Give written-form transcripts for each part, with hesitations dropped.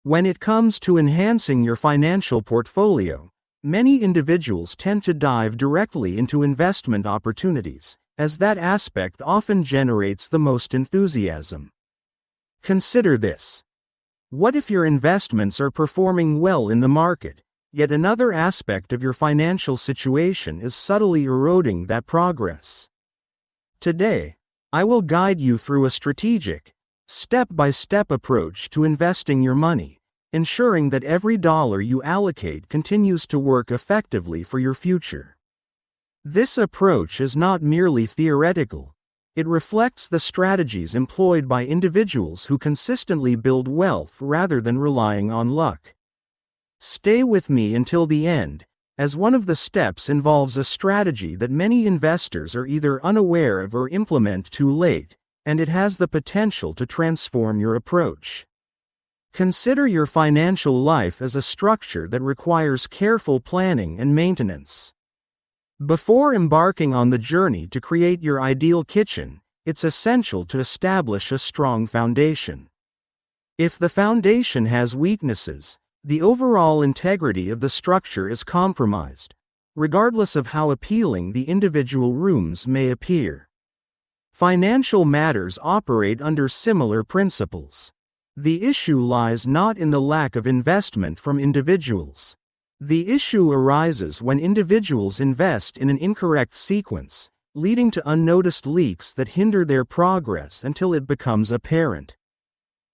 When it comes to enhancing your financial portfolio, many individuals tend to dive directly into investment opportunities, as that aspect often generates the most enthusiasm. Consider this. What if your investments are performing well in the market, yet another aspect of your financial situation is subtly eroding that progress? Today, I will guide you through a strategic, step-by-step approach to investing your money, ensuring that every dollar you allocate continues to work effectively for your future. This approach is not merely theoretical. It reflects the strategies employed by individuals who consistently build wealth rather than relying on luck. Stay with me until the end, as one of the steps involves a strategy that many investors are either unaware of or implement too late, and it has the potential to transform your approach. Consider your financial life as a structure that requires careful planning and maintenance. Before embarking on the journey to create your ideal kitchen, it's essential to establish a strong foundation. If the foundation has weaknesses, the overall integrity of the structure is compromised, regardless of how appealing the individual rooms may appear. Financial matters operate under similar principles. The issue lies not in the lack of investment from individuals. The issue arises when individuals invest in an incorrect sequence, leading to unnoticed leaks that hinder their progress until it becomes apparent.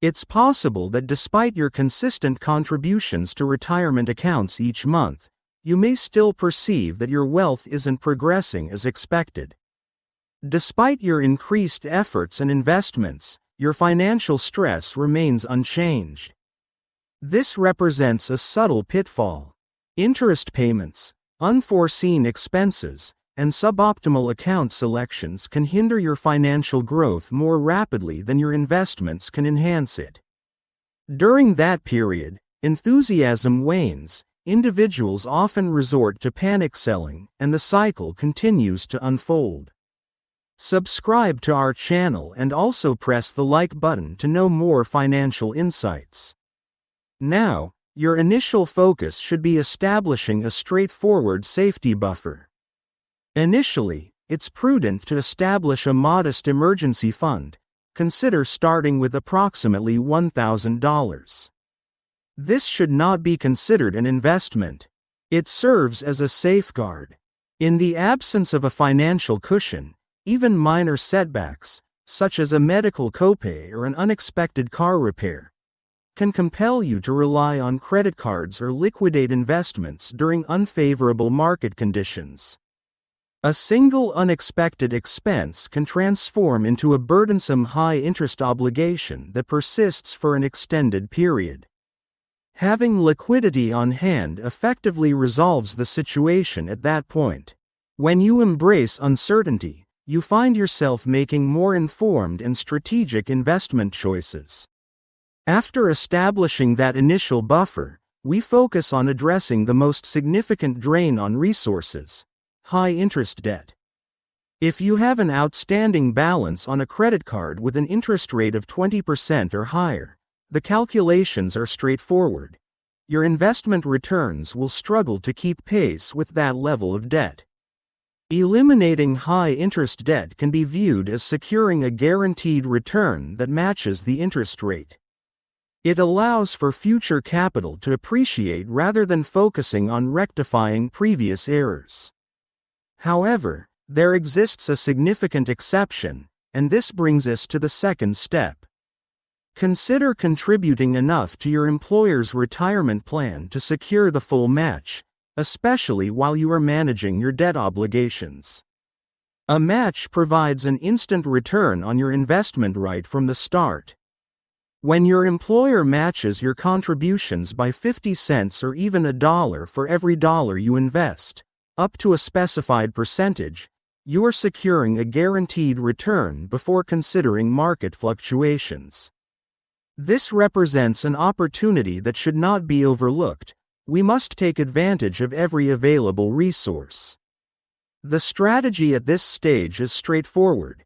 It's possible that despite your consistent contributions to retirement accounts each month, you may still perceive that your wealth isn't progressing as expected. Despite your increased efforts and investments, your financial stress remains unchanged. This represents a subtle pitfall. Interest payments, unforeseen expenses, and suboptimal account selections can hinder your financial growth more rapidly than your investments can enhance it. During that period, enthusiasm wanes, individuals often resort to panic selling, and the cycle continues to unfold. Subscribe to our channel and also press the like button to know more financial insights. Now, your initial focus should be establishing a straightforward safety buffer. Initially, it's prudent to establish a modest emergency fund. Consider starting with approximately $1,000. This should not be considered an investment. It serves as a safeguard. In the absence of a financial cushion, even minor setbacks, such as a medical copay or an unexpected car repair, can compel you to rely on credit cards or liquidate investments during unfavorable market conditions. A single unexpected expense can transform into a burdensome high-interest obligation that persists for an extended period. Having liquidity on hand effectively resolves the situation at that point. When you embrace uncertainty, you find yourself making more informed and strategic investment choices. After establishing that initial buffer, we focus on addressing the most significant drain on resources: high-interest debt. If you have an outstanding balance on a credit card with an interest rate of 20% or higher, the calculations are straightforward. Your investment returns will struggle to keep pace with that level of debt. Eliminating high-interest debt can be viewed as securing a guaranteed return that matches the interest rate. It allows for future capital to appreciate rather than focusing on rectifying previous errors. However, there exists a significant exception, and this brings us to the second step. Consider contributing enough to your employer's retirement plan to secure the full match, especially while you are managing your debt obligations. A match provides an instant return on your investment right from the start. When your employer matches your contributions by 50 cents or even $1 for every dollar you invest, up to a specified percentage, you are securing a guaranteed return before considering market fluctuations. This represents an opportunity that should not be overlooked. We must take advantage of every available resource. The strategy at this stage is straightforward.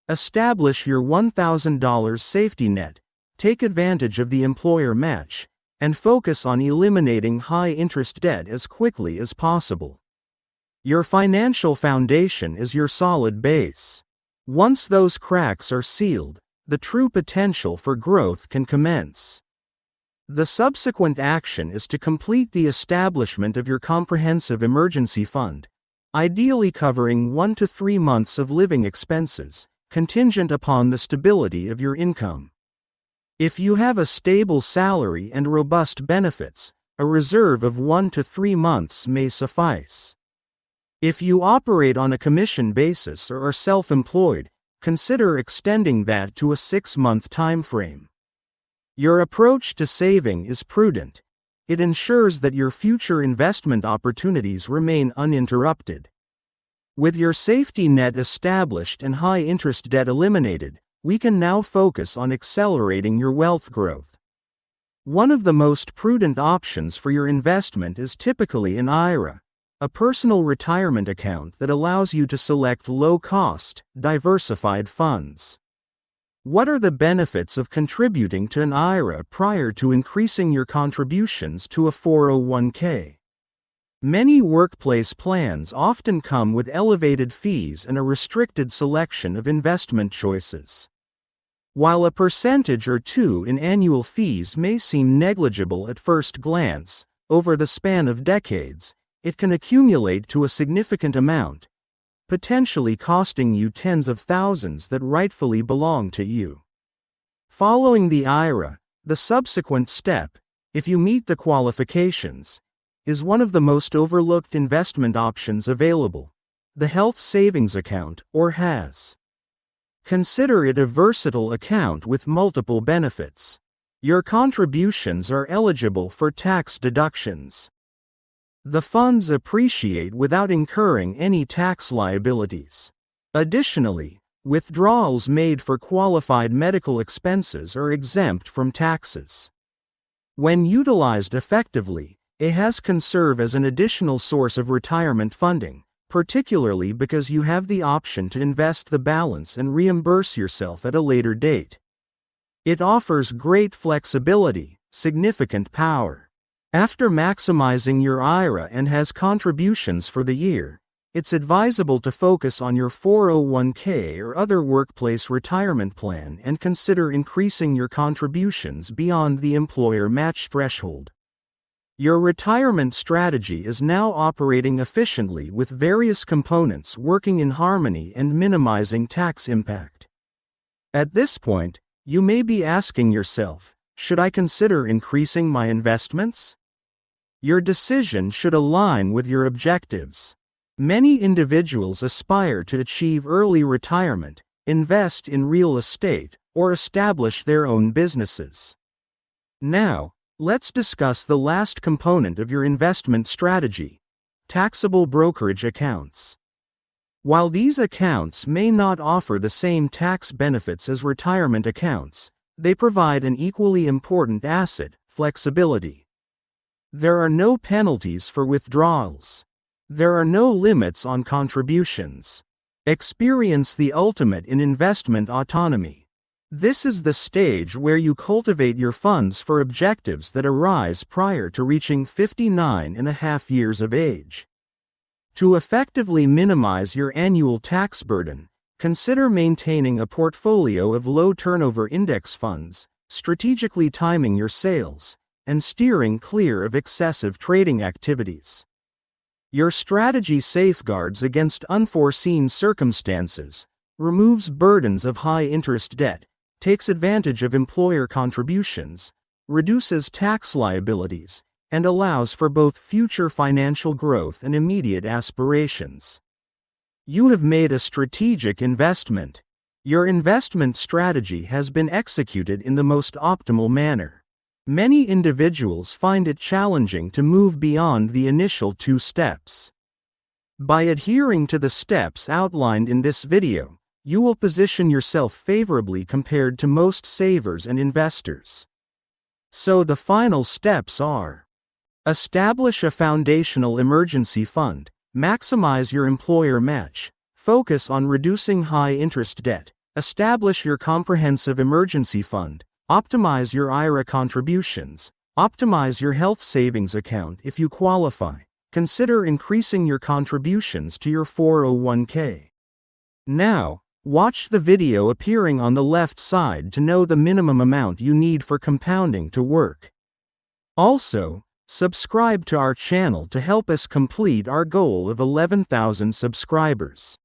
Establish your $1,000 safety net, take advantage of the employer match, and focus on eliminating high-interest debt as quickly as possible. Your financial foundation is your solid base. Once those cracks are sealed, the true potential for growth can commence. The subsequent action is to complete the establishment of your comprehensive emergency fund, ideally covering 1 to 3 months of living expenses, contingent upon the stability of your income. If you have a stable salary and robust benefits, a reserve of 1 to 3 months may suffice. If you operate on a commission basis or are self-employed, consider extending that to a 6-month time frame. Your approach to saving is prudent. It ensures that your future investment opportunities remain uninterrupted. With your safety net established and high-interest debt eliminated, we can now focus on accelerating your wealth growth. One of the most prudent options for your investment is typically an IRA, a personal retirement account that allows you to select low-cost, diversified funds. What are the benefits of contributing to an IRA prior to increasing your contributions to a 401k? Many workplace plans often come with elevated fees and a restricted selection of investment choices. While a percentage or two in annual fees may seem negligible at first glance, over the span of decades, it can accumulate to a significant amount, potentially costing you tens of thousands that rightfully belong to you. Following the IRA, the subsequent step, if you meet the qualifications, is one of the most overlooked investment options available, the Health Savings Account, or HAS. Consider it a versatile account with multiple benefits. Your contributions are eligible for tax deductions. The funds appreciate without incurring any tax liabilities. Additionally, withdrawals made for qualified medical expenses are exempt from taxes. When utilized effectively, HAS can serve as an additional source of retirement funding, particularly because you have the option to invest the balance and reimburse yourself at a later date. It offers great flexibility, significant power. After maximizing your IRA and HAS contributions for the year, it's advisable to focus on your 401k or other workplace retirement plan and consider increasing your contributions beyond the employer match threshold. Your retirement strategy is now operating efficiently with various components working in harmony and minimizing tax impact. At this point, you may be asking yourself, should I consider increasing my investments? Your decision should align with your objectives. Many individuals aspire to achieve early retirement, invest in real estate, or establish their own businesses. Now, let's discuss the last component of your investment strategy: taxable brokerage accounts. While these accounts may not offer the same tax benefits as retirement accounts, they provide an equally important asset: flexibility. There are no penalties for withdrawals. There are no limits on contributions. Experience the ultimate in investment autonomy. This is the stage where you cultivate your funds for objectives that arise prior to reaching 59.5 years of age. To effectively minimize your annual tax burden, consider maintaining a portfolio of low-turnover index funds, strategically timing your sales, and steering clear of excessive trading activities. Your strategy safeguards against unforeseen circumstances, removes burdens of high-interest debt, takes advantage of employer contributions, reduces tax liabilities, and allows for both future financial growth and immediate aspirations. You have made a strategic investment. Your investment strategy has been executed in the most optimal manner. Many individuals find it challenging to move beyond the initial 2 steps. By adhering to the steps outlined in this video, you will position yourself favorably compared to most savers and investors. So the final steps are: establish a foundational emergency fund, maximize your employer match, focus on reducing high-interest debt, establish your comprehensive emergency fund, optimize your IRA contributions, Optimize your health savings account if you qualify. Consider increasing your contributions to your 401k. Now, watch the video appearing on the left side to know the minimum amount you need for compounding to work. Also, subscribe to our channel to help us complete our goal of 11,000 subscribers.